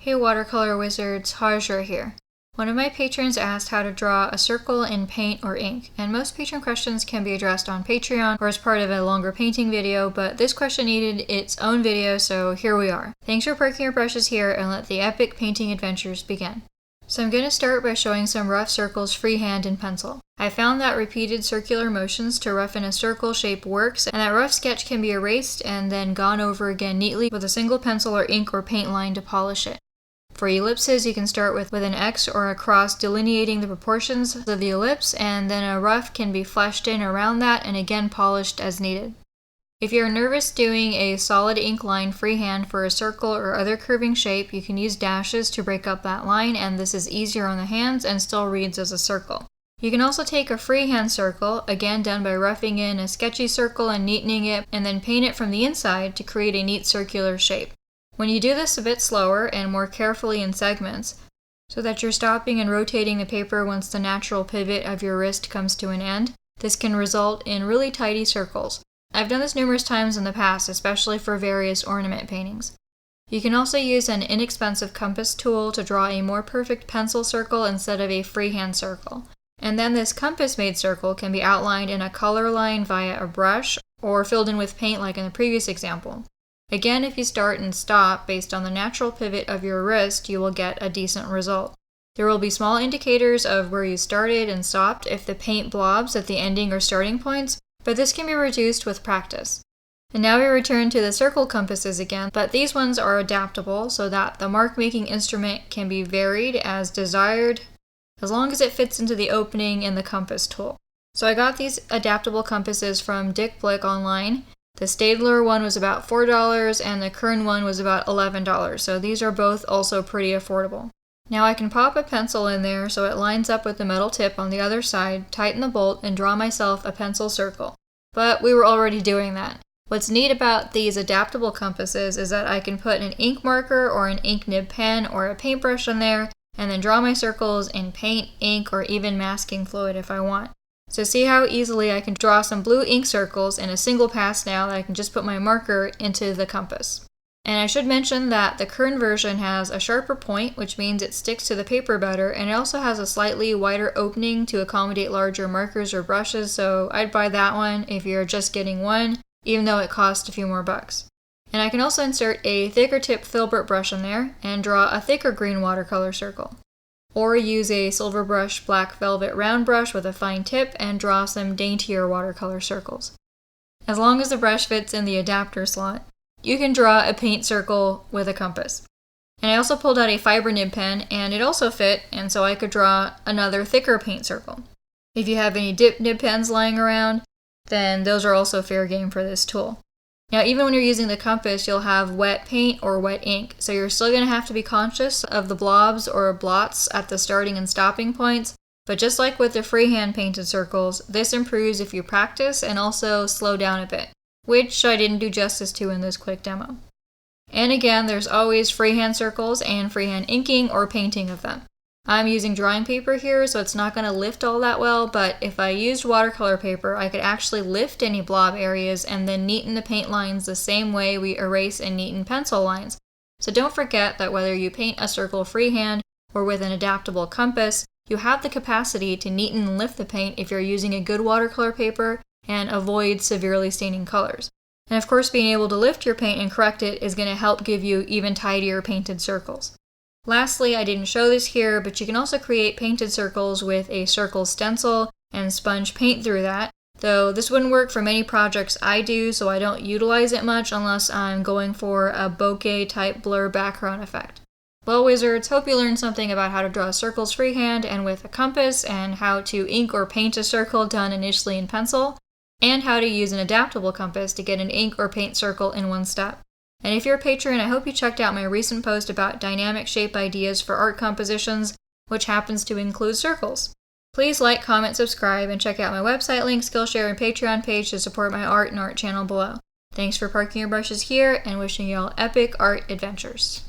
Hey watercolor wizards, Hajra here. One of my patrons asked how to draw a circle in paint or ink, and most patron questions can be addressed on Patreon or as part of a longer painting video, but this question needed its own video, so here we are. Thanks for parking your brushes here and let the epic painting adventures begin. So I'm going to start by showing some rough circles freehand in pencil. I found that repeated circular motions to roughen a circle shape works, and that rough sketch can be erased and then gone over again neatly with a single pencil or ink or paint line to polish it. For ellipses, you can start with an X or a cross delineating the proportions of the ellipse, and then a rough can be fleshed in around that and again polished as needed. If you're nervous doing a solid ink line freehand for a circle or other curving shape, you can use dashes to break up that line, and this is easier on the hands and still reads as a circle. You can also take a freehand circle, again done by roughing in a sketchy circle and neatening it, and then paint it from the inside to create a neat circular shape. When you do this a bit slower and more carefully in segments, so that you're stopping and rotating the paper once the natural pivot of your wrist comes to an end, this can result in really tidy circles. I've done this numerous times in the past, especially for various ornament paintings. You can also use an inexpensive compass tool to draw a more perfect pencil circle instead of a freehand circle. And then this compass-made circle can be outlined in a color line via a brush or filled in with paint like in the previous example. Again, if you start and stop based on the natural pivot of your wrist, you will get a decent result. There will be small indicators of where you started and stopped if the paint blobs at the ending or starting points, but this can be reduced with practice. And now we return to the circle compasses again, but these ones are adaptable so that the mark-making instrument can be varied as desired, as long as it fits into the opening in the compass tool. So I got these adaptable compasses from Dick Blick online. The Staedtler one was about $4 and the Kern one was about $11, so these are both also pretty affordable. Now I can pop a pencil in there so it lines up with the metal tip on the other side, tighten the bolt, and draw myself a pencil circle. But we were already doing that. What's neat about these adaptable compasses is that I can put an ink marker or an ink nib pen or a paintbrush in there and then draw my circles in paint, ink, or even masking fluid if I want. So see how easily I can draw some blue ink circles in a single pass now that I can just put my marker into the compass. And I should mention that the Kern version has a sharper point, which means it sticks to the paper better, and it also has a slightly wider opening to accommodate larger markers or brushes, so I'd buy that one if you're just getting one, even though it costs a few more bucks. And I can also insert a thicker tip filbert brush in there and draw a thicker green watercolor circle. Or use a silver brush black velvet round brush with a fine tip and draw some daintier watercolor circles. As long as the brush fits in the adapter slot, you can draw a paint circle with a compass. And I also pulled out a fiber nib pen and it also fit, and so I could draw another thicker paint circle. If you have any dip nib pens lying around, then those are also fair game for this tool. Now, even when you're using the compass, you'll have wet paint or wet ink, so you're still going to have to be conscious of the blobs or blots at the starting and stopping points, but just like with the freehand painted circles, this improves if you practice and also slow down a bit, which I didn't do justice to in this quick demo. And again, there's always freehand circles and freehand inking or painting of them. I'm using drawing paper here, so it's not going to lift all that well, but if I used watercolor paper, I could actually lift any blob areas and then neaten the paint lines the same way we erase and neaten pencil lines. So don't forget that whether you paint a circle freehand or with an adaptable compass, you have the capacity to neaten and lift the paint if you're using a good watercolor paper and avoid severely staining colors. And of course, being able to lift your paint and correct it is going to help give you even tidier painted circles. Lastly, I didn't show this here, but you can also create painted circles with a circle stencil and sponge paint through that, though this wouldn't work for many projects I do, so I don't utilize it much unless I'm going for a bokeh type blur background effect. Well, wizards, hope you learned something about how to draw circles freehand and with a compass, and how to ink or paint a circle done initially in pencil, and how to use an adaptable compass to get an ink or paint circle in one step. And if you're a patron, I hope you checked out my recent post about dynamic shape ideas for art compositions, which happens to include circles. Please like, comment, subscribe, and check out my website link, Skillshare, and Patreon page to support my art and art channel below. Thanks for parking your brushes here, and wishing you all epic art adventures.